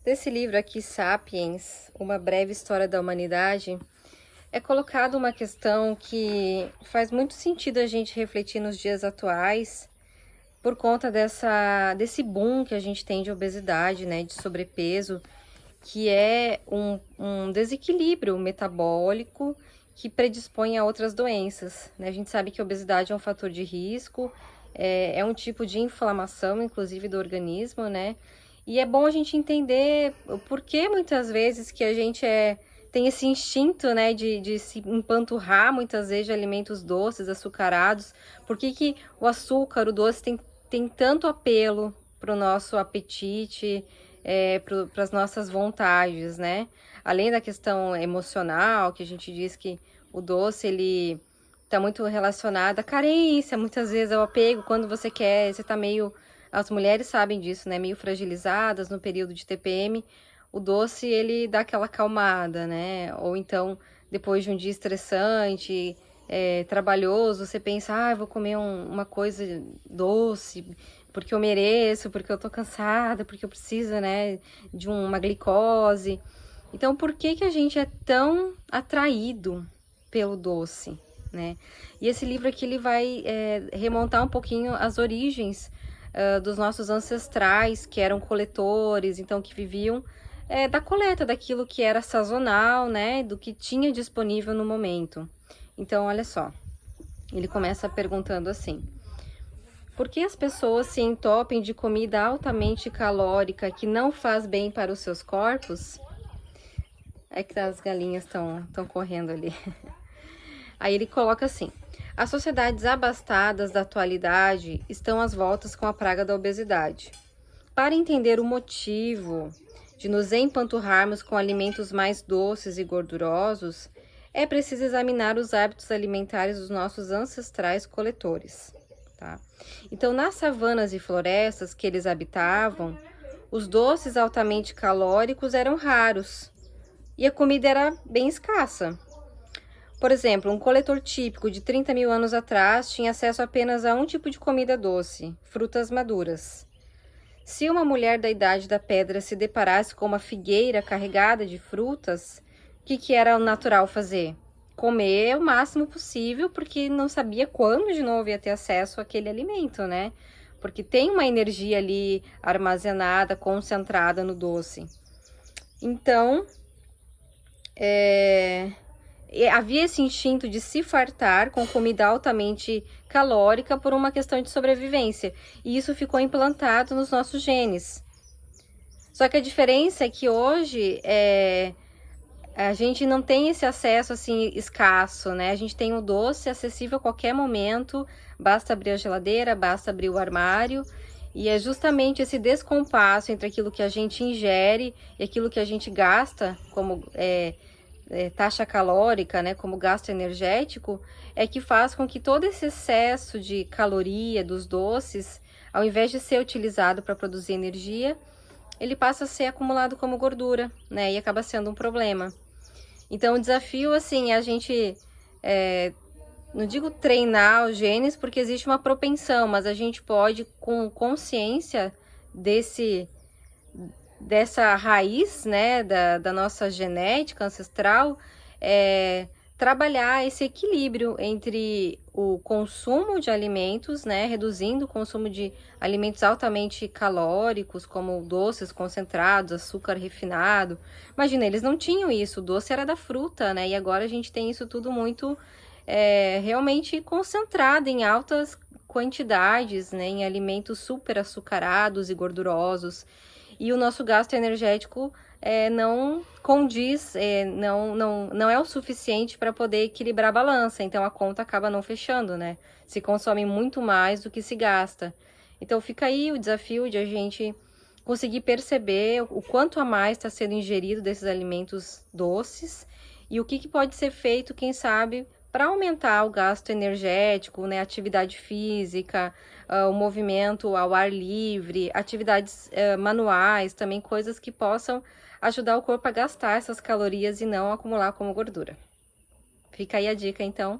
Desse livro aqui, Sapiens, Uma Breve História da Humanidade, é colocada uma questão que faz muito sentido a gente refletir nos dias atuais, por conta desse boom que a gente tem de obesidade, né, de sobrepeso, que é um desequilíbrio metabólico que predispõe a outras doenças, né? A gente sabe que a obesidade é um fator de risco, é um tipo de inflamação, inclusive, do organismo, né? E é bom a gente entender o porquê, muitas vezes, que a gente tem esse instinto, né, de se empanturrar, muitas vezes, de alimentos doces, açucarados. Por que o açúcar, o doce, tem tanto apelo para o nosso apetite, para as nossas vontades, né? Além da questão emocional, que a gente diz que o doce, ele tá muito relacionado à carência, muitas vezes ao apego, quando você quer, você tá meio... As mulheres sabem disso, né? Meio fragilizadas no período de TPM, o doce, ele dá aquela acalmada, né? Ou então, depois de um dia estressante, trabalhoso, você pensa, eu vou comer uma coisa doce, porque eu mereço, porque eu tô cansada, porque eu preciso, né, de uma glicose. Então, por que a gente é tão atraído pelo doce, né? E esse livro aqui, ele vai remontar um pouquinho as origens dos nossos ancestrais, que eram coletores, então que viviam da coleta daquilo que era sazonal, né, do que tinha disponível no momento. Então, olha só, ele começa perguntando assim: por que as pessoas se entopem de comida altamente calórica que não faz bem para os seus corpos? É que as galinhas estão correndo ali. Aí ele coloca assim: as sociedades abastadas da atualidade estão às voltas com a praga da obesidade. Para entender o motivo de nos empanturrarmos com alimentos mais doces e gordurosos, é preciso examinar os hábitos alimentares dos nossos ancestrais coletores. Tá? Então, nas savanas e florestas que eles habitavam, os doces altamente calóricos eram raros e a comida era bem escassa. Por exemplo, um coletor típico de 30 mil anos atrás tinha acesso apenas a um tipo de comida doce, frutas maduras. Se uma mulher da Idade da Pedra se deparasse com uma figueira carregada de frutas, o que era o natural fazer? Comer o máximo possível, porque não sabia quando de novo ia ter acesso àquele alimento, né? Porque tem uma energia ali armazenada, concentrada no doce. Então, havia esse instinto de se fartar com comida altamente calórica por uma questão de sobrevivência. E isso ficou implantado nos nossos genes. Só que a diferença é que hoje a gente não tem esse acesso assim escasso, né? A gente tem o doce acessível a qualquer momento, basta abrir a geladeira, basta abrir o armário. E é justamente esse descompasso entre aquilo que a gente ingere e aquilo que a gente gasta como taxa calórica, né, como gasto energético, é que faz com que todo esse excesso de caloria dos doces, ao invés de ser utilizado para produzir energia, ele passa a ser acumulado como gordura, né, e acaba sendo um problema. Então, o desafio, assim, é a gente, não digo treinar os genes, porque existe uma propensão, mas a gente pode, com consciência dessa raiz, né, da nossa genética ancestral, trabalhar esse equilíbrio entre o consumo de alimentos, né, reduzindo o consumo de alimentos altamente calóricos, como doces concentrados, açúcar refinado. Imagina, eles não tinham isso, o doce era da fruta, né, e agora a gente tem isso tudo muito realmente concentrado em altas quantidades, né, em alimentos super açucarados e gordurosos. E o nosso gasto energético não condiz, não é o suficiente para poder equilibrar a balança. Então, a conta acaba não fechando, né? Se consome muito mais do que se gasta. Então, fica aí o desafio de a gente conseguir perceber o quanto a mais está sendo ingerido desses alimentos doces e o que pode ser feito, quem sabe, para aumentar o gasto energético, né, atividade física, o movimento ao ar livre, atividades manuais, também coisas que possam ajudar o corpo a gastar essas calorias e não acumular como gordura. Fica aí a dica, então.